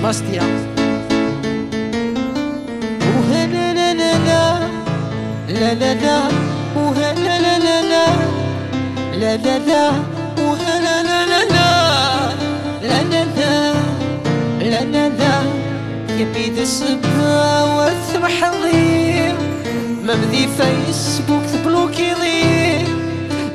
ماستيا وهلا لا لا لا لا لا لا وهلا لا لا لا لا لا لا وهلا لا لا لا لا لا لا لا لا لا يبيد السبا والثمح ضيع ما بدي فيسبوك تبلوكي ضيع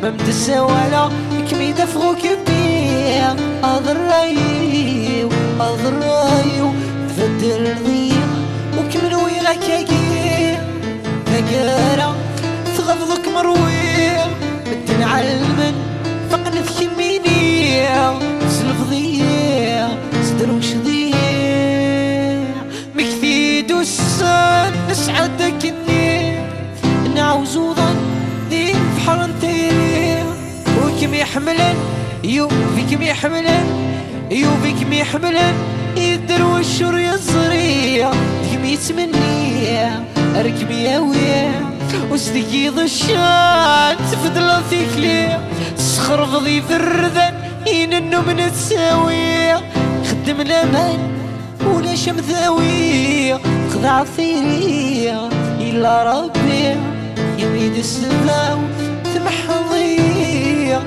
ما بدي السوالا كمي دفغو كبير أضريو أضريو تفدر ضيع وكمن ويلك يجير ثقارة تغفضك مرويع بدي نعلمن فقنت كمينيع سلف ضيع صدر وش ضيع مكثيد والسان نسعدك النير نعوزو ظن دين في حرنتير وكم يحملن يو فيكم يحملن يو فيكم يحملن يدروش يا الزريع فيكم يتمني اركب يا ويا وسدي ضشان تفضل فيك ليه سخر فضي في الردن يننو من التساوية خدم الامان ولا شمثاوية خدع ثيرية إلا ربي يميد السماو تمحضية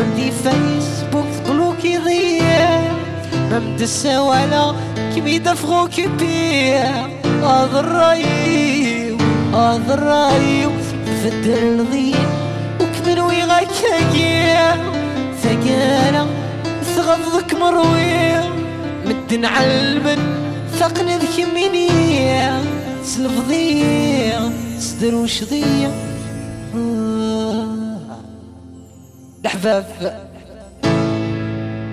ممدي فيسبوك بلوكي ضيع ممد السوالا كمي دفغو كبير أضريو أضريو فدر ضيع وكمن ويغاك هجيع ثقالة ثغفضك مرويع مدن علمن ثقن ذك منيع سلف ضيع صدر وش ضيع الحباب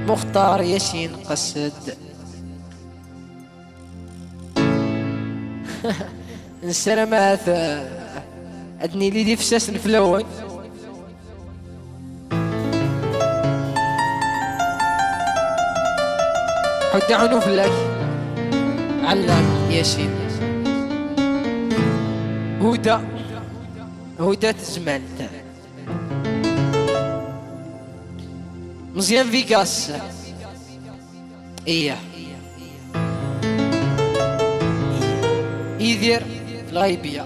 مختار ياسين قصد السلامات أدني لي فساس في الأول حد عنوف لك علام ياسين هدى تزمان مزيان فيغاس إيه يدير في الغيبية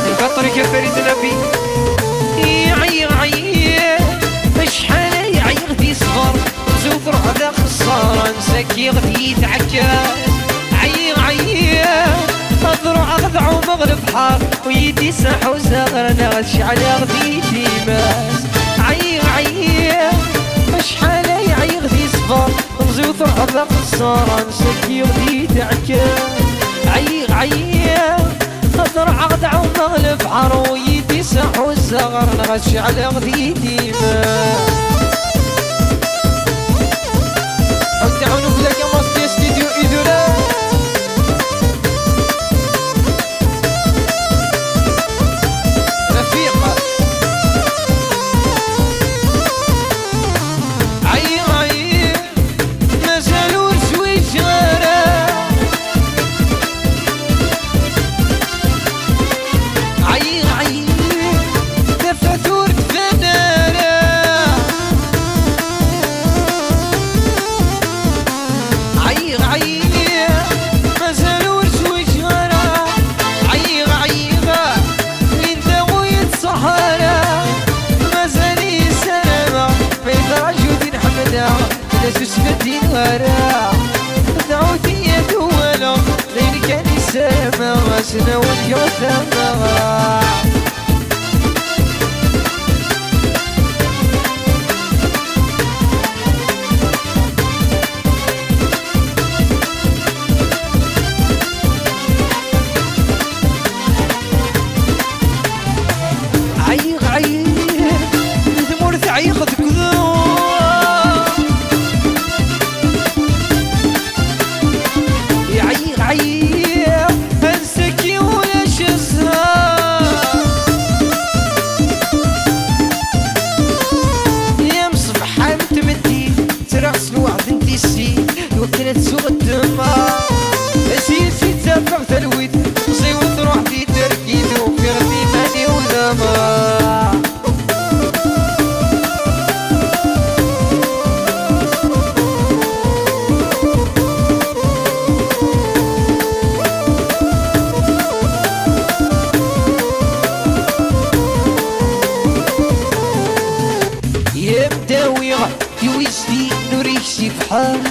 القطر فريد النبي يعير مشحال يعير في صغر زوفر هذا خسارة نسكي غدي تعكاس عير أضرع أخذعو مغرب حار ويدي ساحو زغرنا غشعل غدي تيماس عير مشحال يعير في صغر زوفر هذا خسارة نسكي غدي تعكاس عير أضرع أخذعو مغرب حار ويدي ساحو زغرنا غشعل غدي تيماس تعالوا بلاك يا ماستي ستوديو إذولا رفيقة عير مازالوا رسوي جارة عير دفثور فنارة مازالوا رسوي جارة عير لين ذوي الصحارى مازالي سلامة بيضا جودين حمدا لاسوس بدين ورا دعوتي يا دولا لين كان يسامى واسنا واليوثامة عير انسكي ولا شزها مولحان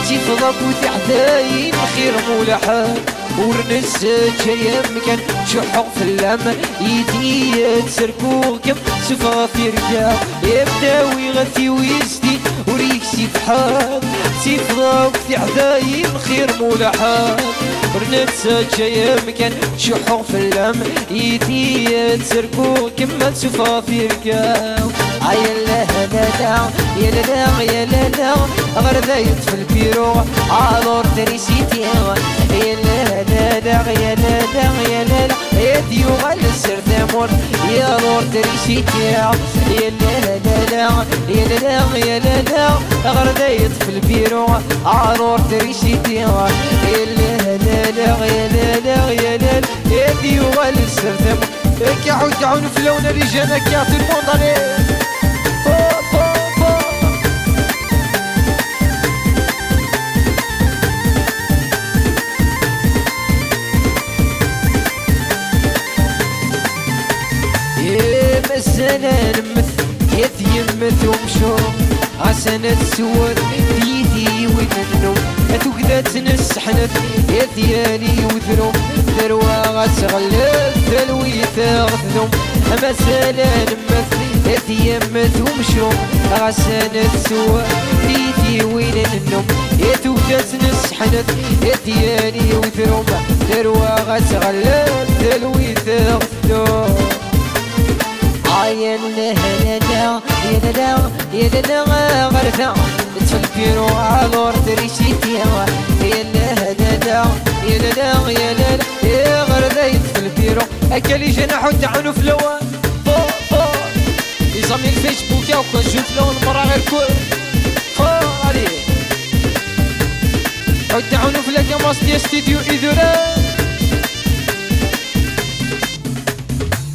تفضب وتعداين خير مولحان ورنس جاية مكان شحق في اللام يدي تسركو كم سفا في رجال يبدا ويغثي ويزدي وريكسي بحال تفضب وتعداين خير مولحان ورنس جاية مكان شحق في اللام يدي تسركو كم سفا في رجال يلا لا يا لا يا لا غردايت في البيرو عالور تريسيتي يا لا يا لا يا لا يا ديو غال السردامور يا لور تريسيتي يا لا يا لا يا لا غردايت في البيرو عالور تريسيتي يا لا يا لا يا ديو غال السردامور كي عود عون في لون رجالك يا في المنظر مسنا نمث كيف يمث ومشوم عسنة سور ديدي وذنوم أتوكذا تنسحنت يا ثياني وذنوم ذروة غتغلب ذلوي ثاغذنوم مسنا نمث كيف يمث ومشوم عسنة سور ديدي وذنوم أتوكذا تنسحنت يا ثياني وذنوم ذروة غتغلب ذلوي ثاغذنوم يا لا غرفة تفلبيرو عالور تريشيتي يا لا يا غرفة تفلبيرو أكلي جناح وتعانو في لوان يزامي الفيسبوك يا وكون شوف لون مرة غير كل عليه وتعانو في لاكاماس ديال ستوديو إذوران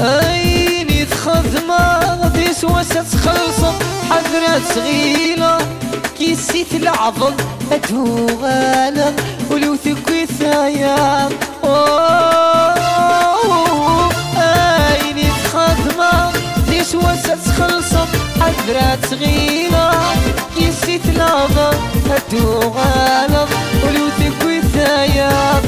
أيني تخدمة غادي سواسة تخلصم حضرات صغيرة كيسيت العظم أتوغالغ ولو ثكوي ثايا أيني تخدمة غادي سواسة تخلصم حضرات صغيرة كيسيت العظم أتوغالغ ولو ثكوي ثايا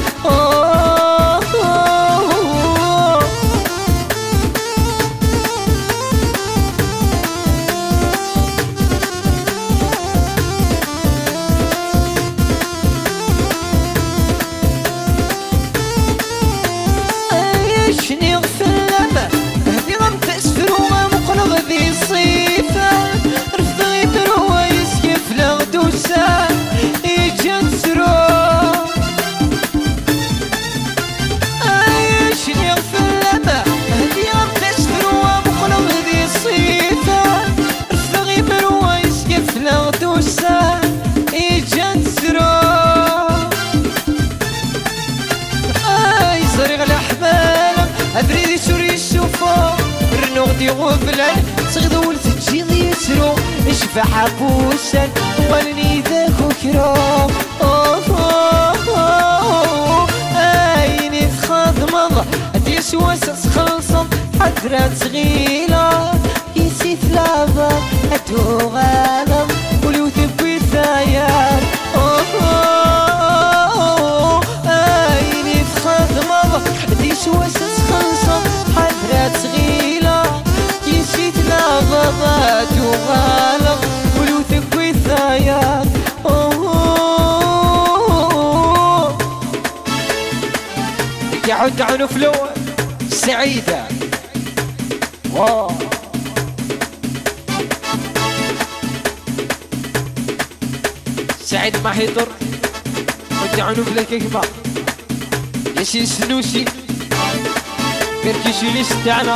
أبريدي سوري الشوفو رنوغدي غبلان تغدول تجيض يسرو شفا حبوسان وانني ذاك وكرو أيني تخدمض أدي سواسة تخلصم حضرات صغيرة يسيت لابا أدو غالم ولو ثبي ثايار أيني تخدمض أدي سواسة تخلصم حضرات صغيرة يسيت لابا أدو غالم ولو ثبي ثايار يعود عنف لو سعيدة سعيد ما حيضر ودي عنف لك كبار يشي سنوسي كركشي لستعنا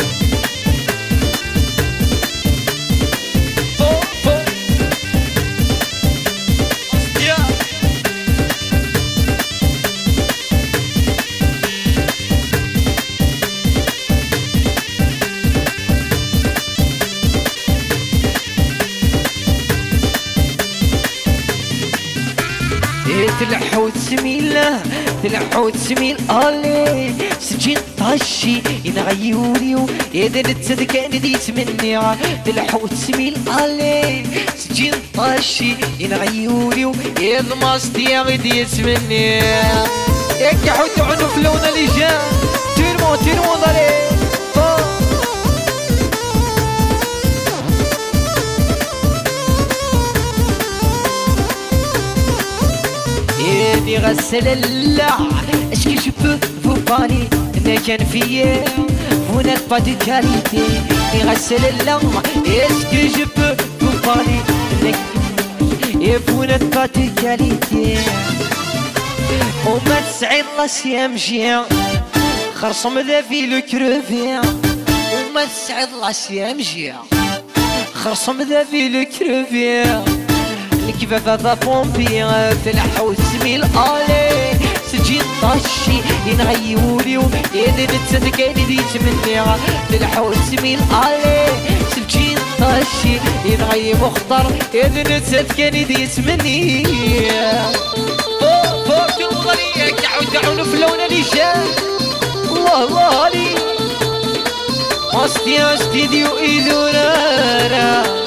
تلحوت سميله تلحوت سميل الي سجين طاشي ينغيوليو اذا نتذكر ديت مني تلحوت سميل الي سجين طاشي ينغيوليو اذا ما استياغ ديت مني ياك حوت عنف لون اللي جا تيرمو ضلي غسل اللع اش que je peux vous parler انا كان فيا vous n'êtes pas de qualité غسل اللع اش que je peux vous parler et vous n'êtes pas de qualité وما تسعد لاسيا مجيا خرصم ذا في لو كروفيا وما تسعد لاسيا مجيا خرصم ذا في لو كروفيا كيف هذا بومبي تلحو سميل الي سجين طاشي ينغيوليو اذا نتذكر ديت مني تلحو سميل الي سجين طاشي ينغي مختار اذا نتذكر ديت مني فوق الوضرية كعود في لون اللي جا الله علي استديو ايدونا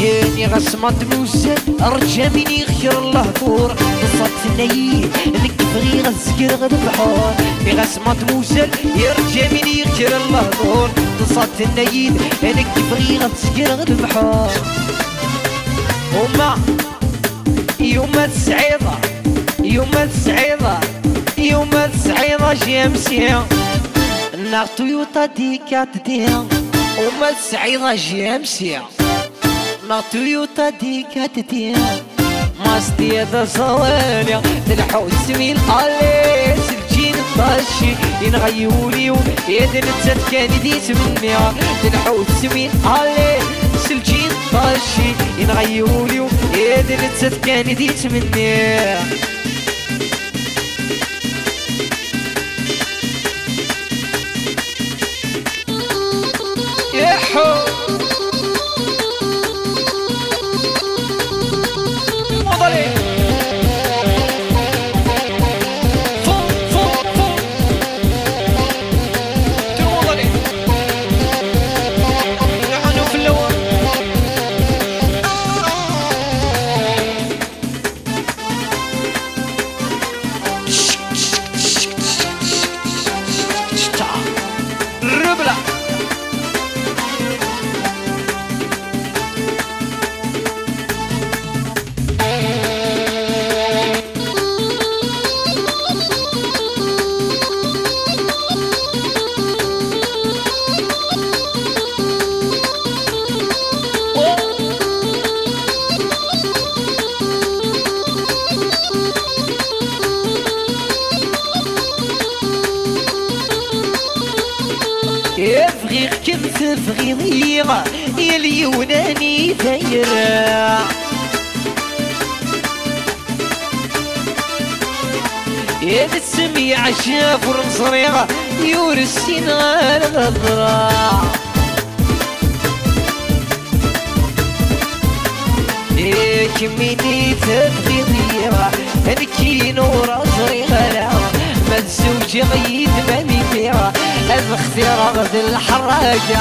ياني غصمت موسى رجع مني خير الله كور قصة النيل انك تبغي غزكر غد البحور في غصمت موسى يرجع مني خير الله كور قصة النيل انك تبغي غزكر غد البحور وما يوم السعيدة يوم السعيدة جامسية النار تويوتا دي كاتديا وما السعيدة جامسية تويوتا دي كاتتيا ماستي هذا صوانيا تلحو سميل الي سجين طاشي ينغيوليو اذا نتذكر ديت مني تلحو سميل الي سجين طاشي ينغيوليو اذا نتذكر ديت مني يحو فغير كنت فغيضيغ يا اليوناني ثيرا يا السميع شاف ورمصريغ يورسين غير غضرا يا كميني تفغيضيغ هنكي نور صريغ ما الزوج غيد ماني فيها الاختيار غد الحراجة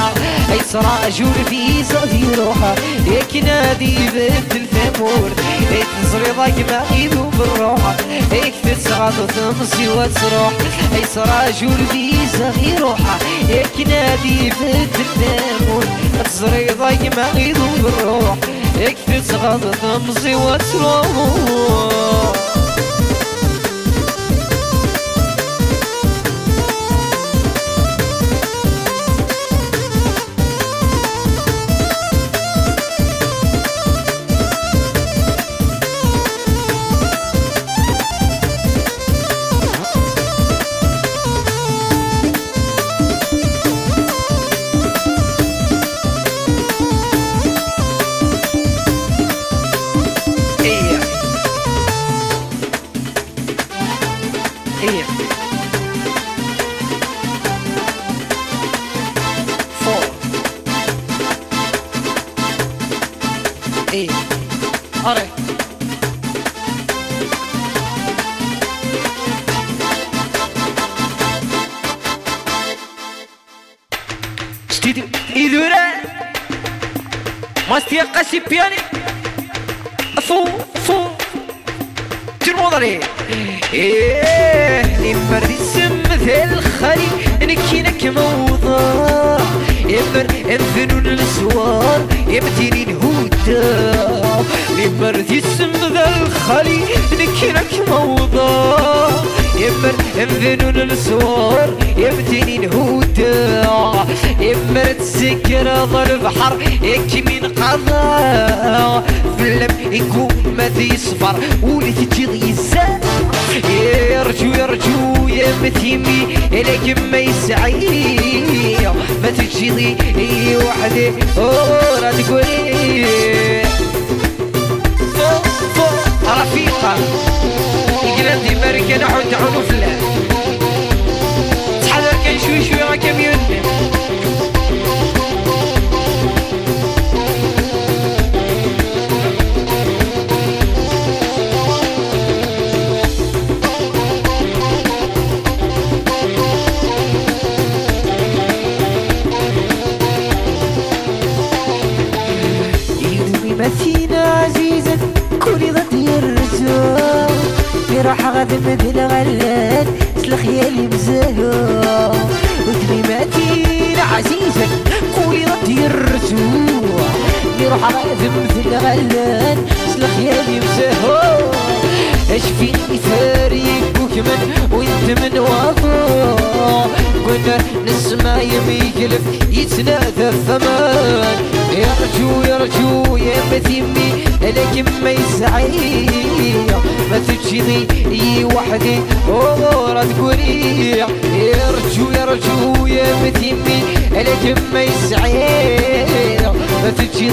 ايسرى اجول في صدي روحه ياك نادي بدل ثمور تنصري ضاق ما غيدو بالروحه هيك تسغط وتمصي وتروح ايسرى اجول في صدي روحه ياك نادي بدل ثمور تنصري ضاق ما غيدو بالروح هيك تسغط وتمصي وتروح أري ستيديو إيدورا ماستيا قاسي بياني فو فو ترمضري إيه إمر اسم ذا الخلي نكينك موضوع إمر انفنون السوار يبتيني الهودا إمر اسم ذا الخلي نكينك موضوع إمر انفنون السوار يبتيني الهودا إمر تسكر ظل البحر يكي من قضاء فلم يكون ماذي صفر ولي تجي ضيزان يرجو يا متيمي لك ما يسعي ما تجي ضي وحدي ورا تقولي فوق رفيقة يقلن دي ماركة نحو تعونو فلان تحضر كان شوي راك ميوني مثينا عزيزا كوني ضدي الرسول في راح غادم مثل غلان سلخ يالي مزاهو وكلماتينا عزيزا كوني ضدي الرسول في راح غادم مثل غلان سلخ يالي مزاهو اش فيني فاريك وكمن وانت من وفو كنا نسمع يميكلف يتنادى الثمان يرجو يا متيمي لكن ما يسعي ما تجي وحدي ورا تقولي يرجو يا متيمي لكن ما يسعي ما تجي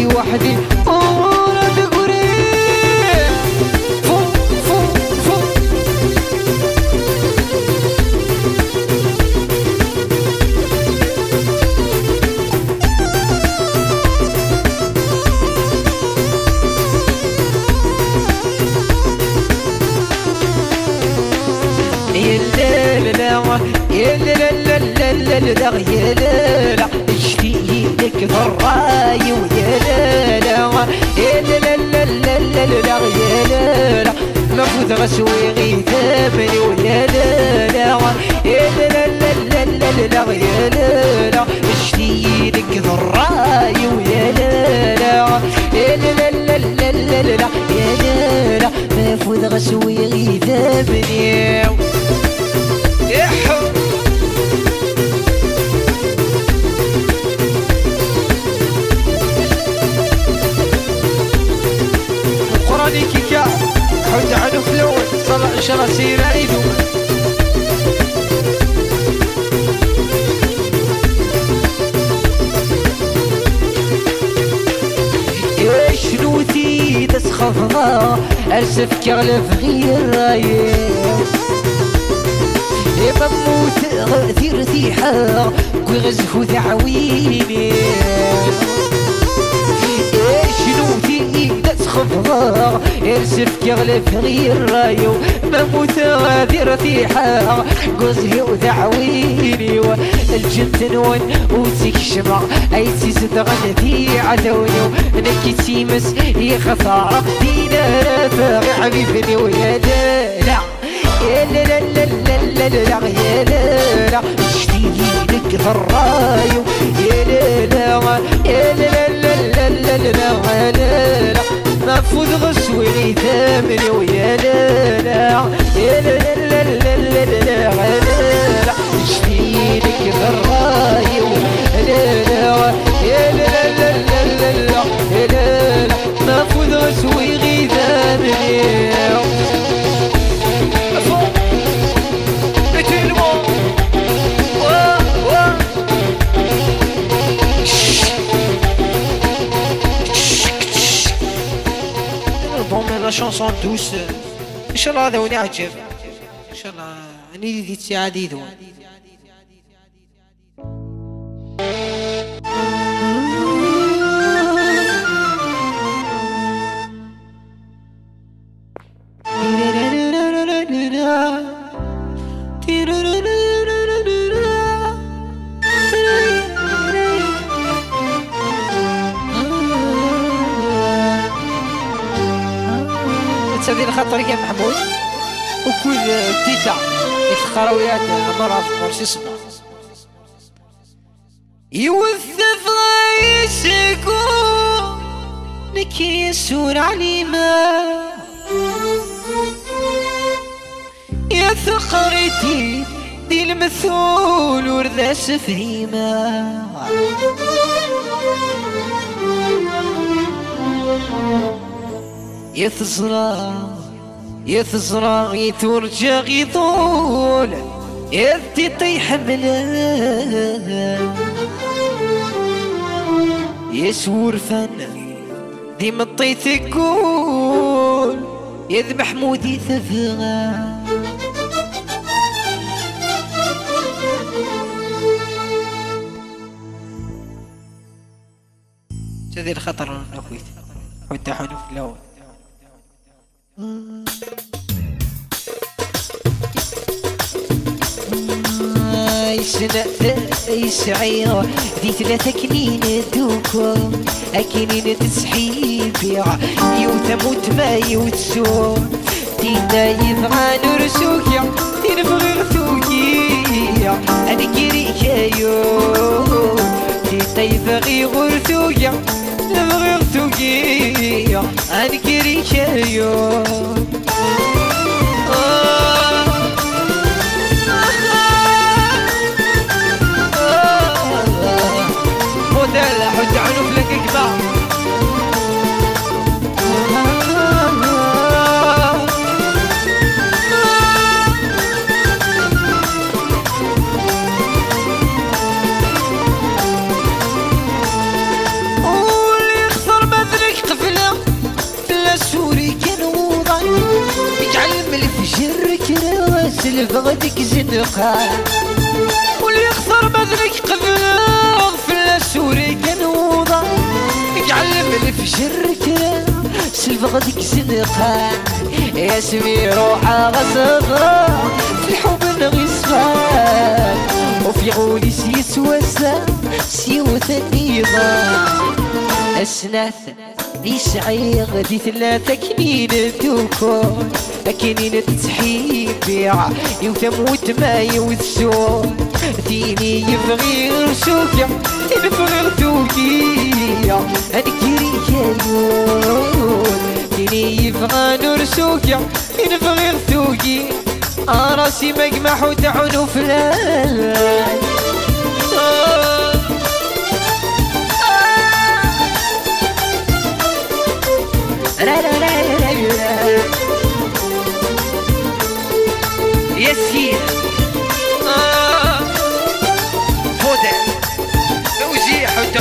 وحدي ورا تقولي يا لا اشتي لك ضراي ويا لا يا لا مفوت غسوي غيثامني ويا لا يا لا اشتي لك ضراي ويا لا يا لا مفوت غسوي غيثامني قراني كيكا حد عنو فلون صلع شراسي رايدو شنو تي تسخفها ارسف كغلف غير رايم مموت غثير ثيحة كوي غزفو ثعويني شنو تي تسخفها ارسف كغلف غير رايو مموت غثير ثيحة قزهي وثعويني الجنتن ون وتيك شمع اي تيسد غنثي عدوني نكي تيمس هي خسارة دينا فاغي حبيبني ويا لا يا لا اشتي لك ضرايو يا لا مفوت غسولي ثامني ويا لا اشتي لك ضرايو لا مفوت غسولي ثامني la chanson douce ان شاء الله هذا ونعجب ان شاء الله نيدي دي تساعدي دون هذه الخطر يا محمود وكل تيتا الخرويات مرة في مرسي صباح يوثف غيسكون نكي يسور عليما يا ثقرتي دي المثول ورذا سفهيما يثزرع يتورجع يطول يدي طيح بلا يسور فن دي مطي ثقول يذ محمود يثفغى هذه الخطر اخوي حتى حنوف الاول يسعير ذي 3 كنين دوكو أكنين تسحيب يوتموت ما يوتسو تينا يبغى نرسوكيا تنبغي غثوكيا أنا كريكايو تينا يبغي غرثوكيا نبغي غثوكيا أنا كريكايو ودلع حتى عنوف لك كبار واللي يخسر بذلك قفلة فلا سوري كان وضع يجعل الفجر كراسل بغدك زنقة واللي يخسر بذلك قفلة سوري كان وضع يعلم الفجر كلام سلف غدك زنقة يا سمي روحة غصبة في الحب نغصبان وفي غولي سيسوسة سيوث النظام أسناث يسعي غدي 3 كنين دوكون أكنين تسحيبيع يوتموت ما يوثسون ديني يبغي رسوكيا يبغي غثوكيا أنكري يون ديني يبغى نرسوكيا يبغي غثوكي راسي مقمح وتعنو فلان يسير فوده توزيع حتى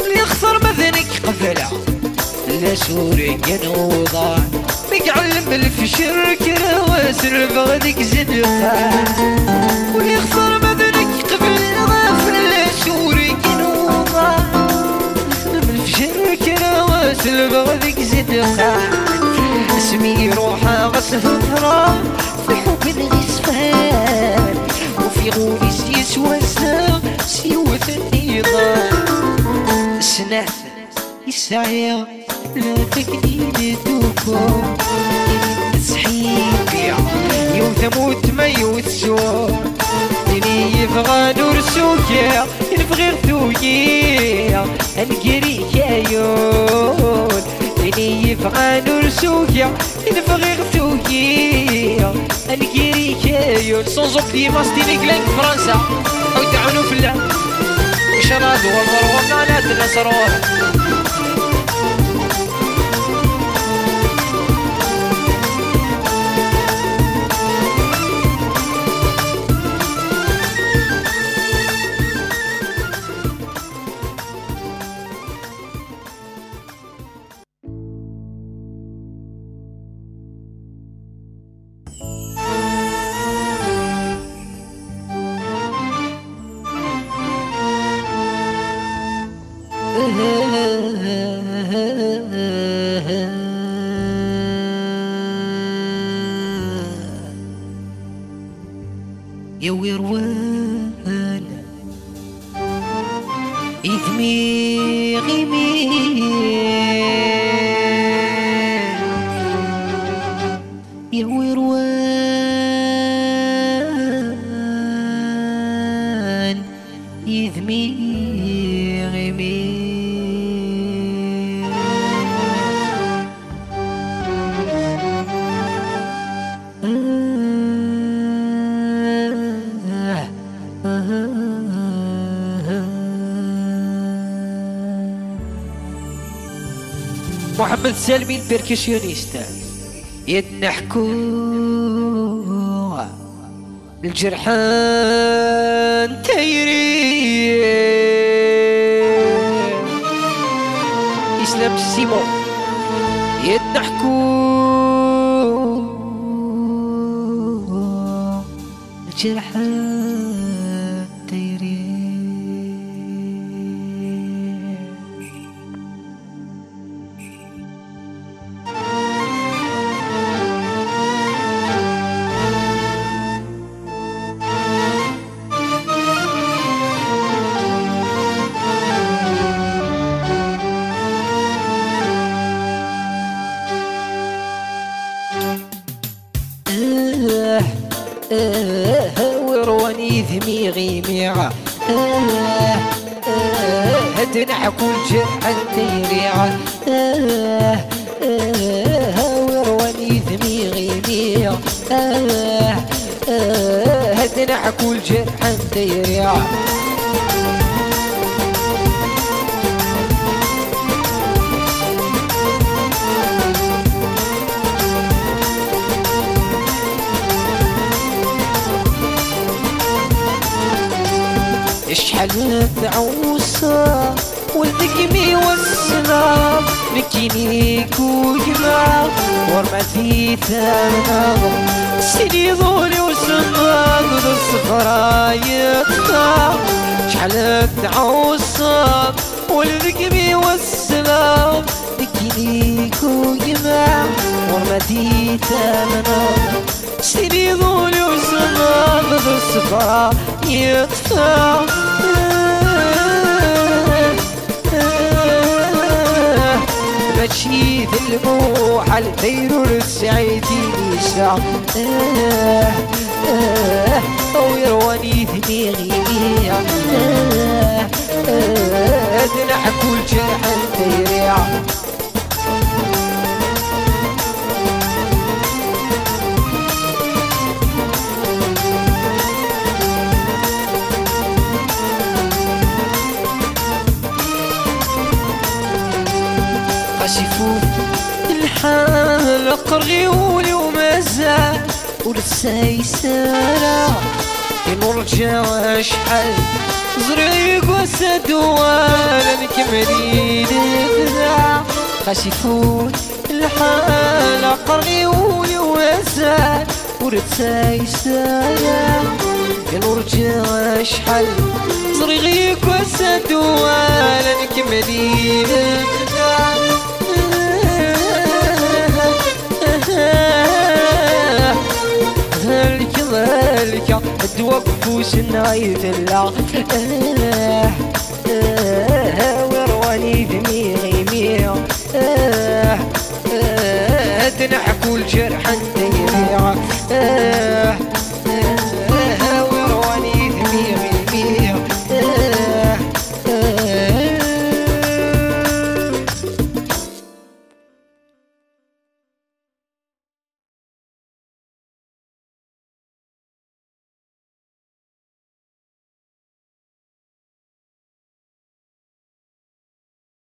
اللي يخسر بذنك قفلة لا سوري كان وضع بيعلم الفشر كرواسر بغدك زنقة واللي يخسر بذنك قفلة لا سوري كان وضع الفجر كرواسر بغدك زنقة اسمي روحها غصفرة في حب الغصفان وفي غولي سيسوسة سيوث النظام سناث يسعي لا تكنين دوكو تسحيبيع يوثموت ما يوثسو ديني يبغى نرسوكيا يبغي غثوكيا انقري كايون ديني يبغى نرسوكيا يبغي غثوكيا انقري كايون سونزوك ديما ستيني كلانك فرنسا او تعونو في الله شراد والغرغانات الاسرار دميغي يا وروان يدميغي محمد سالمي البركشيونيست يدنحكو الجرحان تيري إسلام سيمو يدنحكو الجرحان تيري ورواني دميغي ميعة تنحكو الجرحان تيريعة ورواني دميغي ميعة تنحكو الجرحان تيريعة شحال تعوصة والذقمي والسلام مكينيك وجمع ورمتي ثامنة سيدي ظولي وسناد الصفرايط شحال تعوصة والذقمي والسلام مكينيك وجمع ورمتي ثامنة سيدي ظولي وسناد الصفرايط يطفى ماشي ذلبوح الدير السعيدي نساء ويرواني دميغي تنحكو الجرحان تيريع شوفوا الحال قرغيولي ومازال ورسايسارة نرجع شحال زريق وسد وانا نكملين الذا خشفوا الحال قرغيولي ومازال ورسايسارة نرجع شحال زريق وسد وانا نكملين الذا ذلك توقفوش نايت الله ورواني دميغي ميع تنحكو الجرحان